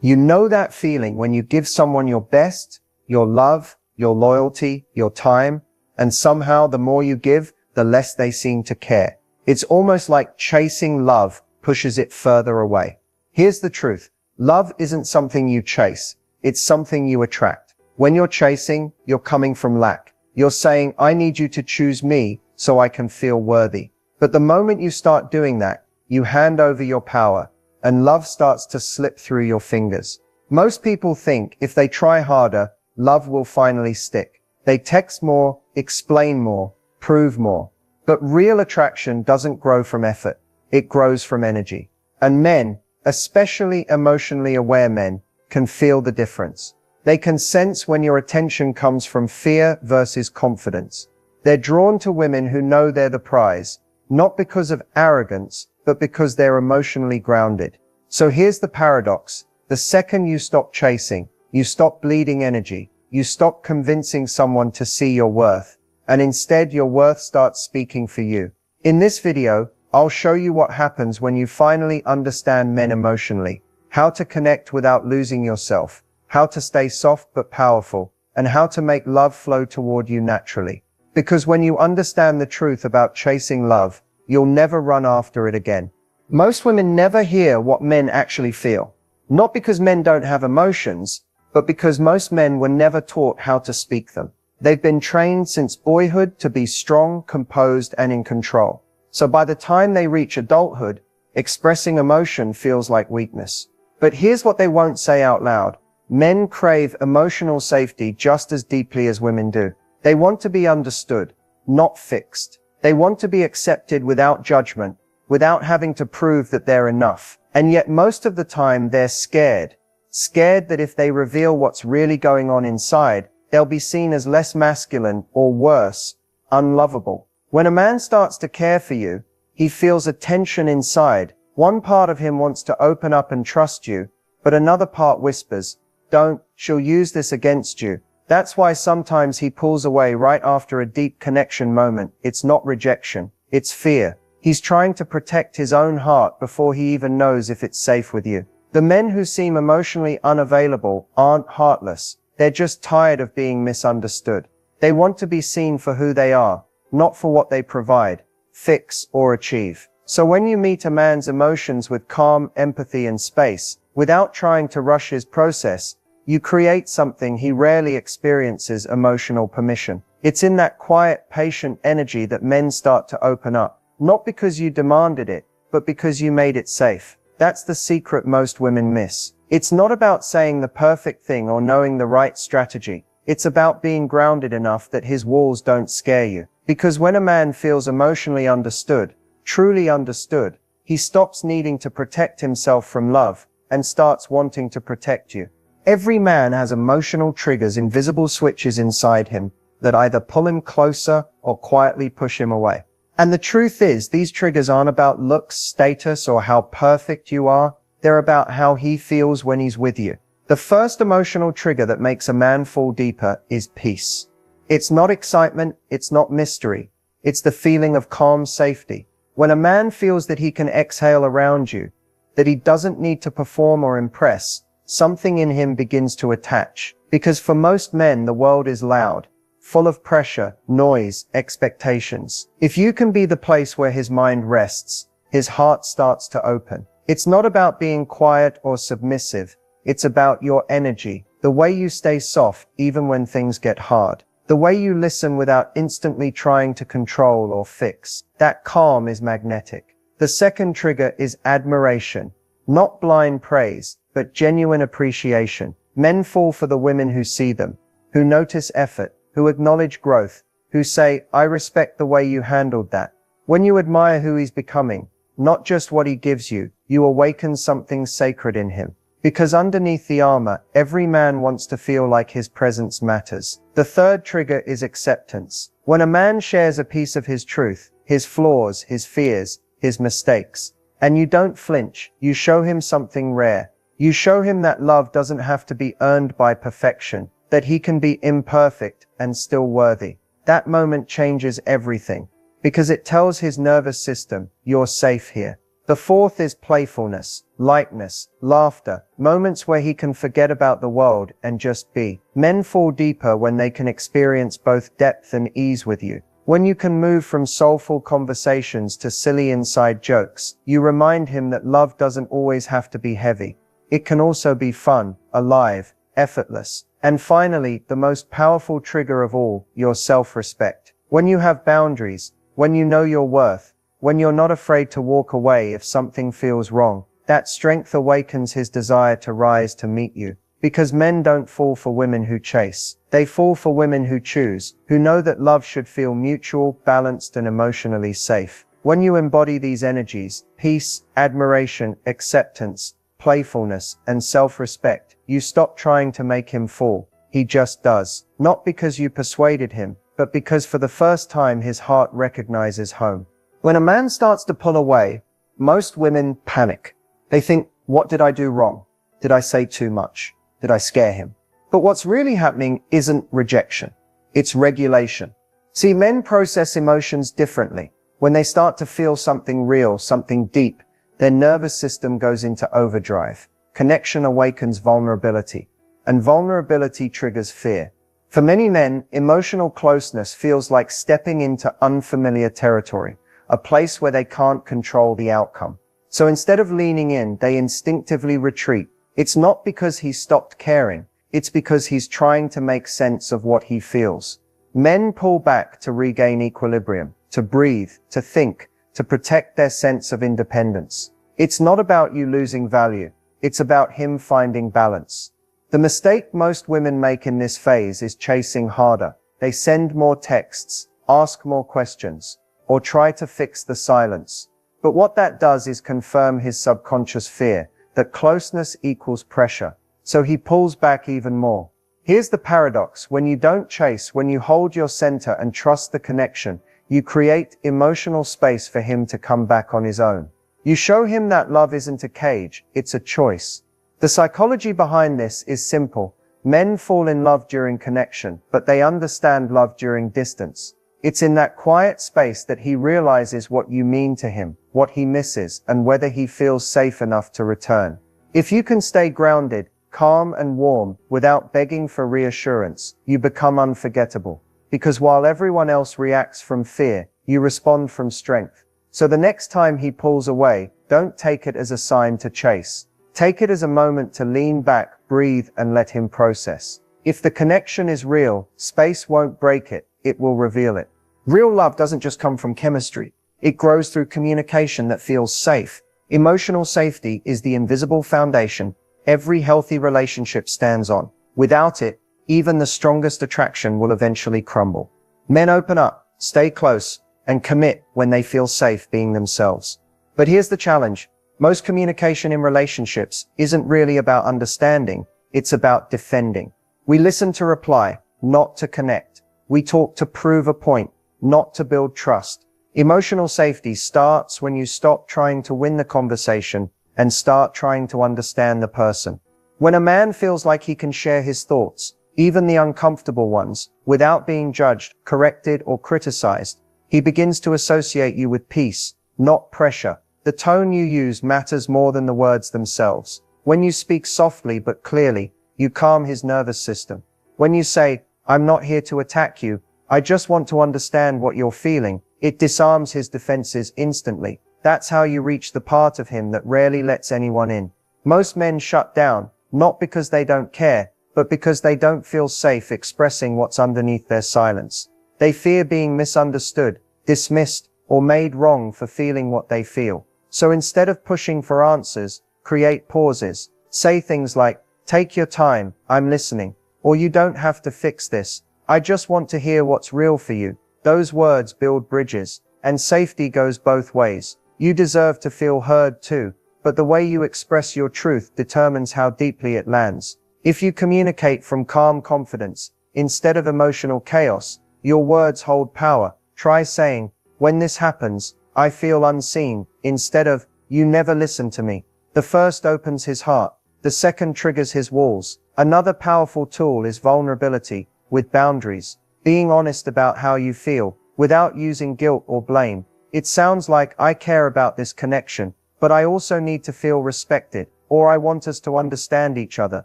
You know that feeling when you give someone your best, your love, your loyalty, your time, and somehow the more you give, the less they seem to care. It's almost like chasing love pushes it further away. Here's the truth. Love isn't something you chase. It's something you attract. When you're chasing, you're coming from lack. You're saying, I need you to choose me so I can feel worthy. But the moment you start doing that, you hand over your power, and love starts to slip through your fingers. Most people think if they try harder, love will finally stick. They text more, explain more, prove more. But real attraction doesn't grow from effort. It grows from energy. And men, especially emotionally aware men, can feel the difference. They can sense when your attention comes from fear versus confidence. They're drawn to women who know they're the prize, not because of arrogance, but because they're emotionally grounded. So here's the paradox. The second you stop chasing, you stop bleeding energy, you stop convincing someone to see your worth, and instead your worth starts speaking for you. In this video, I'll show you what happens when you finally understand men emotionally, how to connect without losing yourself, how to stay soft but powerful, and how to make love flow toward you naturally. Because when you understand the truth about chasing love, you'll never run after it again. Most women never hear what men actually feel. Not because men don't have emotions, but because most men were never taught how to speak them. They've been trained since boyhood to be strong, composed, and in control. So by the time they reach adulthood, expressing emotion feels like weakness. But here's what they won't say out loud. Men crave emotional safety just as deeply as women do. They want to be understood, not fixed. They want to be accepted without judgment, without having to prove that they're enough. And yet most of the time they're scared that if they reveal what's really going on inside, they'll be seen as less masculine or worse, unlovable. When a man starts to care for you, he feels a tension inside. One part of him wants to open up and trust you, but another part whispers, don't, she'll use this against you. That's why sometimes he pulls away right after a deep connection moment. It's not rejection, it's fear. He's trying to protect his own heart before he even knows if it's safe with you. The men who seem emotionally unavailable aren't heartless. They're just tired of being misunderstood. They want to be seen for who they are, not for what they provide, fix, or achieve. So when you meet a man's emotions with calm, empathy, and space, without trying to rush his process, you create something he rarely experiences: emotional permission. It's in that quiet, patient energy that men start to open up. Not because you demanded it, but because you made it safe. That's the secret most women miss. It's not about saying the perfect thing or knowing the right strategy. It's about being grounded enough that his walls don't scare you. Because when a man feels emotionally understood, truly understood, he stops needing to protect himself from love and starts wanting to protect you. Every man has emotional triggers, invisible switches inside him that either pull him closer or quietly push him away. And the truth is, these triggers aren't about looks, status, or how perfect you are. They're about how he feels when he's with you. The first emotional trigger that makes a man fall deeper is peace. It's not excitement, it's not mystery. It's the feeling of calm safety. When a man feels that he can exhale around you, that he doesn't need to perform or impress, something in him begins to attach. Because for most men, the world is loud, full of pressure, noise, expectations. If you can be the place where his mind rests, his heart starts to open. It's not about being quiet or submissive. It's about your energy, the way you stay soft even when things get hard, the way you listen without instantly trying to control or fix. That calm is magnetic. The second trigger is admiration. Not blind praise, but genuine appreciation. Men fall for the women who see them, who notice effort, who acknowledge growth, who say, I respect the way you handled that. When you admire who he's becoming, not just what he gives you, you awaken something sacred in him. Because underneath the armor, every man wants to feel like his presence matters. The third trigger is acceptance. When a man shares a piece of his truth, his flaws, his fears, his mistakes, and you don't flinch, you show him something rare. You show him that love doesn't have to be earned by perfection, that he can be imperfect and still worthy. That moment changes everything, because it tells his nervous system, you're safe here. The fourth is playfulness, lightness, laughter, moments where he can forget about the world and just be. Men fall deeper when they can experience both depth and ease with you. When you can move from soulful conversations to silly inside jokes, you remind him that love doesn't always have to be heavy. It can also be fun, alive, effortless. And finally, the most powerful trigger of all, your self-respect. When you have boundaries, when you know your worth, when you're not afraid to walk away if something feels wrong, that strength awakens his desire to rise to meet you. Because men don't fall for women who chase. They fall for women who choose, who know that love should feel mutual, balanced, and emotionally safe. When you embody these energies, peace, admiration, acceptance, playfulness, and self-respect, you stop trying to make him fall. He just does. Not because you persuaded him, but because for the first time his heart recognizes home. When a man starts to pull away, most women panic. They think, what did I do wrong? Did I say too much? Did I scare him? But what's really happening isn't rejection. It's regulation. See, men process emotions differently. When they start to feel something real, something deep, their nervous system goes into overdrive. Connection awakens vulnerability, and vulnerability triggers fear. For many men, emotional closeness feels like stepping into unfamiliar territory, a place where they can't control the outcome. So instead of leaning in, they instinctively retreat. It's not because he's stopped caring, it's because he's trying to make sense of what he feels. Men pull back to regain equilibrium, to breathe, to think, to protect their sense of independence. It's not about you losing value, it's about him finding balance. The mistake most women make in this phase is chasing harder. They send more texts, ask more questions, or try to fix the silence. But what that does is confirm his subconscious fear that closeness equals pressure. So he pulls back even more. Here's the paradox. When you don't chase, when you hold your center and trust the connection, you create emotional space for him to come back on his own. You show him that love isn't a cage, it's a choice. The psychology behind this is simple. Men fall in love during connection, but they understand love during distance. It's in that quiet space that he realizes what you mean to him, what he misses, and whether he feels safe enough to return. If you can stay grounded, calm and warm, without begging for reassurance, you become unforgettable. Because while everyone else reacts from fear, you respond from strength. So the next time he pulls away, don't take it as a sign to chase. Take it as a moment to lean back, breathe, and let him process. If the connection is real, space won't break it, it will reveal it. Real love doesn't just come from chemistry. It grows through communication that feels safe. Emotional safety is the invisible foundation every healthy relationship stands on. Without it, even the strongest attraction will eventually crumble. Men open up, stay close, and commit when they feel safe being themselves. But here's the challenge. Most communication in relationships isn't really about understanding, it's about defending. We listen to reply, not to connect. We talk to prove a point, not to build trust. Emotional safety starts when you stop trying to win the conversation and start trying to understand the person. When a man feels like he can share his thoughts, even the uncomfortable ones, without being judged, corrected, or criticized, he begins to associate you with peace, not pressure. The tone you use matters more than the words themselves. When you speak softly but clearly, you calm his nervous system. When you say, "I'm not here to attack you, I just want to understand what you're feeling," it disarms his defenses instantly. That's how you reach the part of him that rarely lets anyone in. Most men shut down, not because they don't care, but because they don't feel safe expressing what's underneath their silence. They fear being misunderstood, dismissed, or made wrong for feeling what they feel. So instead of pushing for answers, create pauses. Say things like, "Take your time, I'm listening," or "You don't have to fix this, I just want to hear what's real for you." Those words build bridges, and safety goes both ways. You deserve to feel heard too, but the way you express your truth determines how deeply it lands. If you communicate from calm confidence, instead of emotional chaos, your words hold power. Try saying, "When this happens, I feel unseen," instead of, "You never listen to me." The first opens his heart. The second triggers his walls. Another powerful tool is vulnerability, with boundaries. Being honest about how you feel, without using guilt or blame. It sounds like, "I care about this connection," but I also need to feel respected, or I want us to understand each other,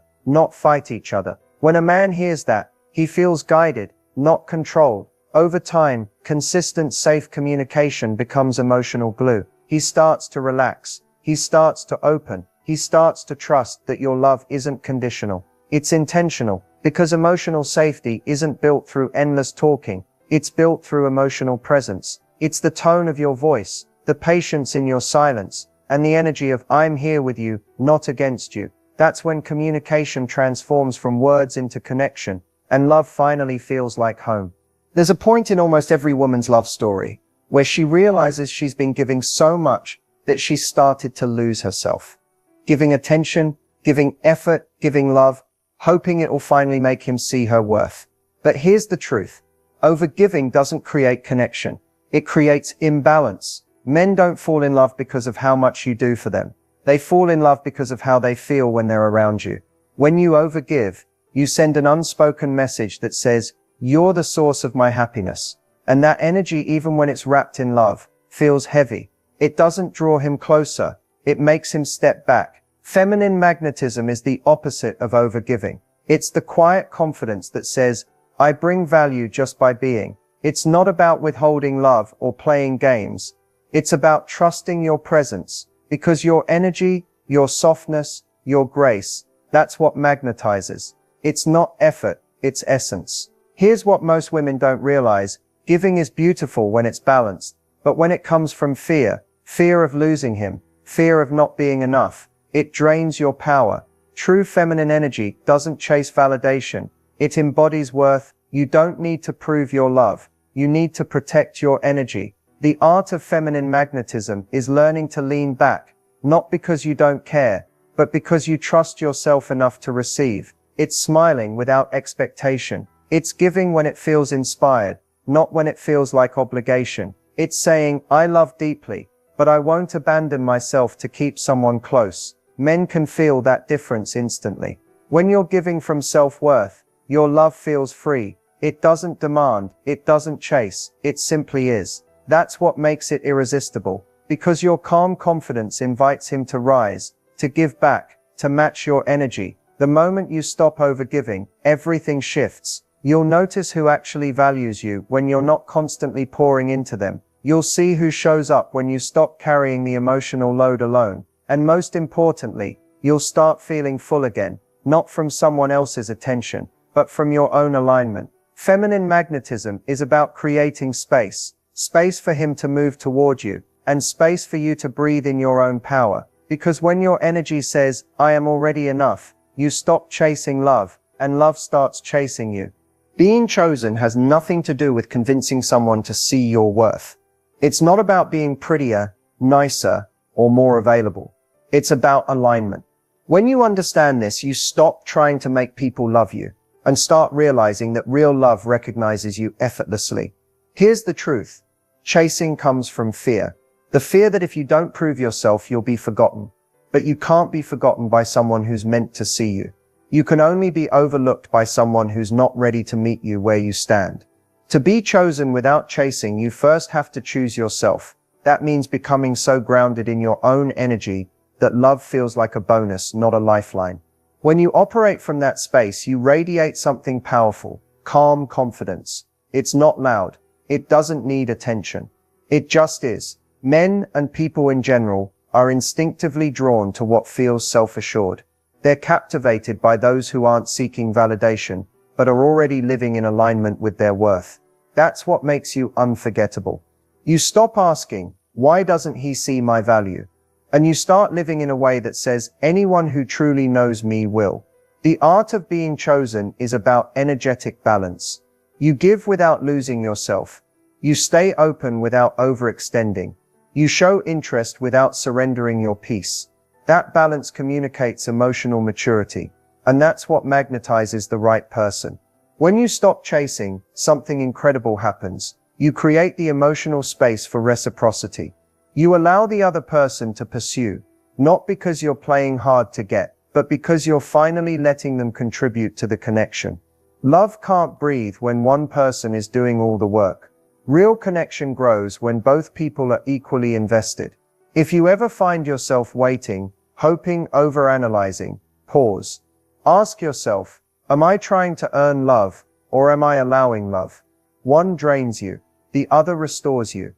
not fight each other. When a man hears that, he feels guided, not controlled. Over time, consistent, safe communication becomes emotional glue. He starts to relax. He starts to open. He starts to trust that your love isn't conditional. It's intentional, because emotional safety isn't built through endless talking. It's built through emotional presence. It's the tone of your voice, the patience in your silence, and the energy of "I'm here with you, not against you." That's when communication transforms from words into connection, and love finally feels like home. There's a point in almost every woman's love story where she realizes she's been giving so much that she started to lose herself. Giving attention, giving effort, giving love, hoping it will finally make him see her worth. But here's the truth. Overgiving doesn't create connection. It creates imbalance. Men don't fall in love because of how much you do for them. They fall in love because of how they feel when they're around you. When you overgive, you send an unspoken message that says, "You're the source of my happiness." And that energy, even when it's wrapped in love, feels heavy. It doesn't draw him closer. It makes him step back. Feminine magnetism is the opposite of overgiving. It's the quiet confidence that says, "I bring value just by being." It's not about withholding love or playing games. It's about trusting your presence, because your energy, your softness, your grace, that's what magnetizes. It's not effort, it's essence. Here's what most women don't realize. Giving is beautiful when it's balanced, but when it comes from fear, fear of losing him, fear of not being enough, it drains your power. True feminine energy doesn't chase validation. It embodies worth. You don't need to prove your love. You need to protect your energy. The art of feminine magnetism is learning to lean back, not because you don't care, but because you trust yourself enough to receive. It's smiling without expectation. It's giving when it feels inspired, not when it feels like obligation. It's saying, "I love deeply, but I won't abandon myself to keep someone close." Men can feel that difference instantly. When you're giving from self-worth, your love feels free. It doesn't demand, it doesn't chase, it simply is. That's what makes it irresistible, because your calm confidence invites him to rise, to give back, to match your energy. The moment you stop overgiving, everything shifts. You'll notice who actually values you when you're not constantly pouring into them. You'll see who shows up when you stop carrying the emotional load alone. And most importantly, you'll start feeling full again, not from someone else's attention, but from your own alignment. Feminine magnetism is about creating space. Space for him to move toward you, and space for you to breathe in your own power. Because when your energy says, "I am already enough," you stop chasing love, and love starts chasing you. Being chosen has nothing to do with convincing someone to see your worth. It's not about being prettier, nicer, or more available. It's about alignment. When you understand this, you stop trying to make people love you, and start realizing that real love recognizes you effortlessly. Here's the truth. Chasing comes from fear. The fear that if you don't prove yourself, you'll be forgotten. But you can't be forgotten by someone who's meant to see you. You can only be overlooked by someone who's not ready to meet you where you stand. To be chosen without chasing, you first have to choose yourself. That means becoming so grounded in your own energy that love feels like a bonus, not a lifeline. When you operate from that space, you radiate something powerful, calm confidence. It's not loud. It doesn't need attention. It just is. Men and people in general are instinctively drawn to what feels self-assured. They're captivated by those who aren't seeking validation, but are already living in alignment with their worth. That's what makes you unforgettable. You stop asking, "Why doesn't he see my value?" And you start living in a way that says, "Anyone who truly knows me will." The art of being chosen is about energetic balance. You give without losing yourself. You stay open without overextending. You show interest without surrendering your peace. That balance communicates emotional maturity, and that's what magnetizes the right person. When you stop chasing, something incredible happens. You create the emotional space for reciprocity. You allow the other person to pursue, not because you're playing hard to get, but because you're finally letting them contribute to the connection. Love can't breathe when one person is doing all the work. Real connection grows when both people are equally invested. If you ever find yourself waiting, hoping, overanalyzing, pause. Ask yourself, am I trying to earn love, or am I allowing love? One drains you, the other restores you.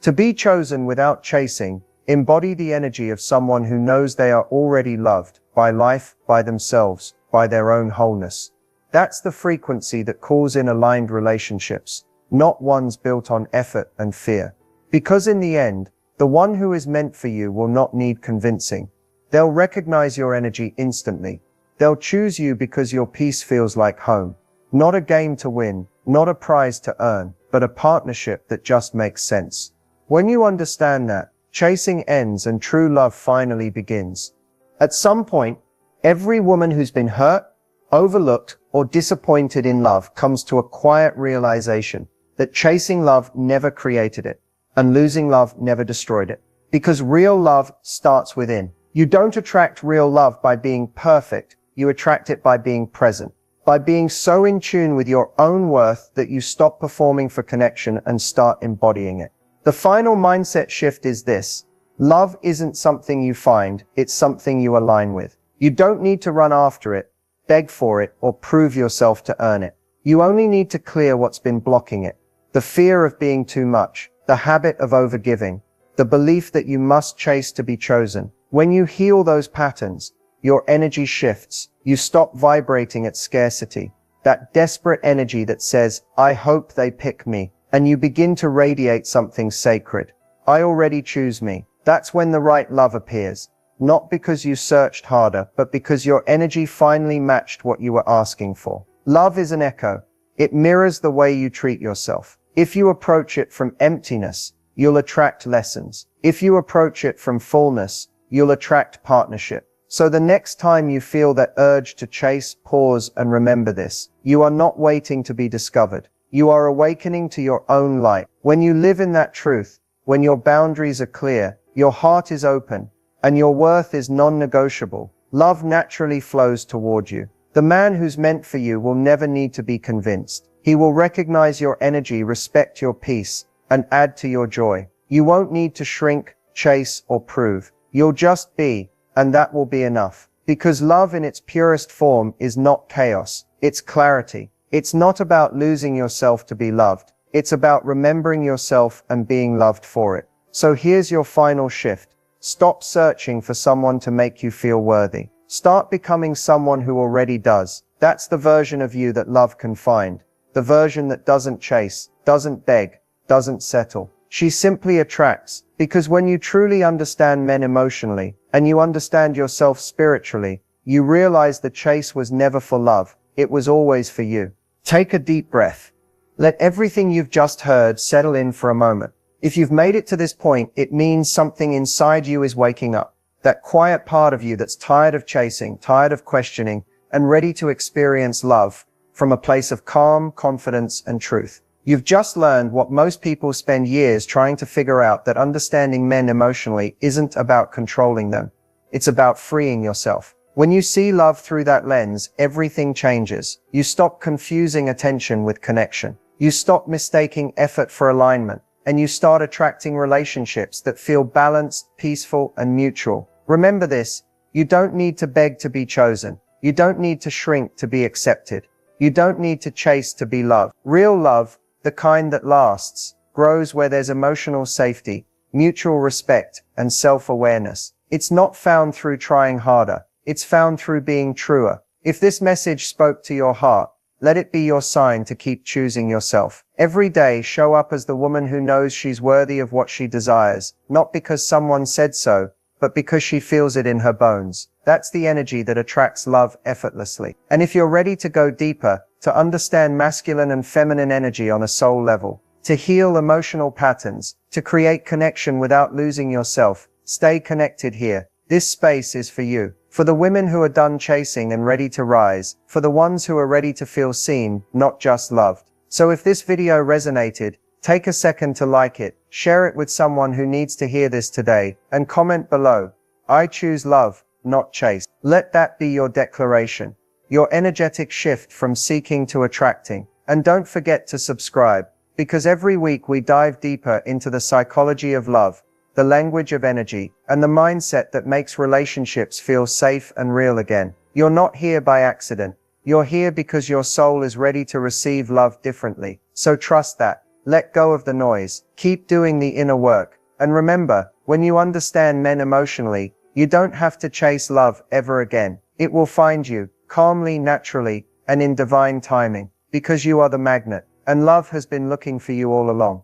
To be chosen without chasing, embody the energy of someone who knows they are already loved, by life, by themselves, by their own wholeness. That's the frequency that calls in aligned relationships, not ones built on effort and fear. Because in the end, the one who is meant for you will not need convincing. They'll recognize your energy instantly. They'll choose you because your peace feels like home. Not a game to win, not a prize to earn, but a partnership that just makes sense. When you understand that, chasing ends and true love finally begins. At some point, every woman who's been hurt, overlooked, or disappointed in love comes to a quiet realization that chasing love never created it, and losing love never destroyed it. Because real love starts within. You don't attract real love by being perfect, you attract it by being present. By being so in tune with your own worth that you stop performing for connection and start embodying it. The final mindset shift is this. Love isn't something you find, it's something you align with. You don't need to run after it, beg for it, or prove yourself to earn it. You only need to clear what's been blocking it. The fear of being too much, the habit of overgiving, the belief that you must chase to be chosen. When you heal those patterns, your energy shifts. You stop vibrating at scarcity, that desperate energy that says, I hope they pick me, and you begin to radiate something sacred. I already choose me. That's when the right love appears. Not because you searched harder, but because your energy finally matched what you were asking for. Love is an echo. It mirrors the way you treat yourself. If you approach it from emptiness, you'll attract lessons. If you approach it from fullness, you'll attract partnership. So the next time you feel that urge to chase, pause and remember this. You are not waiting to be discovered. You are awakening to your own light. When you live in that truth, when your boundaries are clear, your heart is open, and your worth is non-negotiable, love naturally flows toward you. The man who's meant for you will never need to be convinced. He will recognize your energy, respect your peace, and add to your joy. You won't need to shrink, chase, or prove. You'll just be. And that will be enough. Because love in its purest form is not chaos, it's clarity. It's not about losing yourself to be loved. It's about remembering yourself and being loved for it. So here's your final shift. Stop searching for someone to make you feel worthy. Start becoming someone who already does. That's the version of you that love can find. The version that doesn't chase, doesn't beg, doesn't settle. She simply attracts. Because when you truly understand men emotionally, and you understand yourself spiritually, you realize the chase was never for love, it was always for you. Take a deep breath. Let everything you've just heard settle in for a moment. If you've made it to this point, it means something inside you is waking up. That quiet part of you that's tired of chasing, tired of questioning, and ready to experience love from a place of calm, confidence, and truth. You've just learned what most people spend years trying to figure out, that understanding men emotionally isn't about controlling them. It's about freeing yourself. When you see love through that lens, everything changes. You stop confusing attention with connection. You stop mistaking effort for alignment, and you start attracting relationships that feel balanced, peaceful, and mutual. Remember this, you don't need to beg to be chosen. You don't need to shrink to be accepted. You don't need to chase to be loved. Real love, the kind that lasts, grows where there's emotional safety, mutual respect, and self-awareness. It's not found through trying harder. It's found through being truer. If this message spoke to your heart, let it be your sign to keep choosing yourself. Every day, show up as the woman who knows she's worthy of what she desires, not because someone said so, but because she feels it in her bones. That's the energy that attracts love effortlessly. And if you're ready to go deeper, to understand masculine and feminine energy on a soul level, to heal emotional patterns, to create connection without losing yourself, stay connected here. This space is for you. For the women who are done chasing and ready to rise. For the ones who are ready to feel seen, not just loved. So if this video resonated, take a second to like it, share it with someone who needs to hear this today, and comment below. I choose love, not chase. Let that be your declaration. Your energetic shift from seeking to attracting. And don't forget to subscribe, because every week we dive deeper into the psychology of love, the language of energy, and the mindset that makes relationships feel safe and real again. You're not here by accident. You're here because your soul is ready to receive love differently. So trust that. Let go of the noise. Keep doing the inner work. And remember, when you understand men emotionally, you don't have to chase love ever again. It will find you, calmly, naturally, and in divine timing, because you are the magnet, and love has been looking for you all along.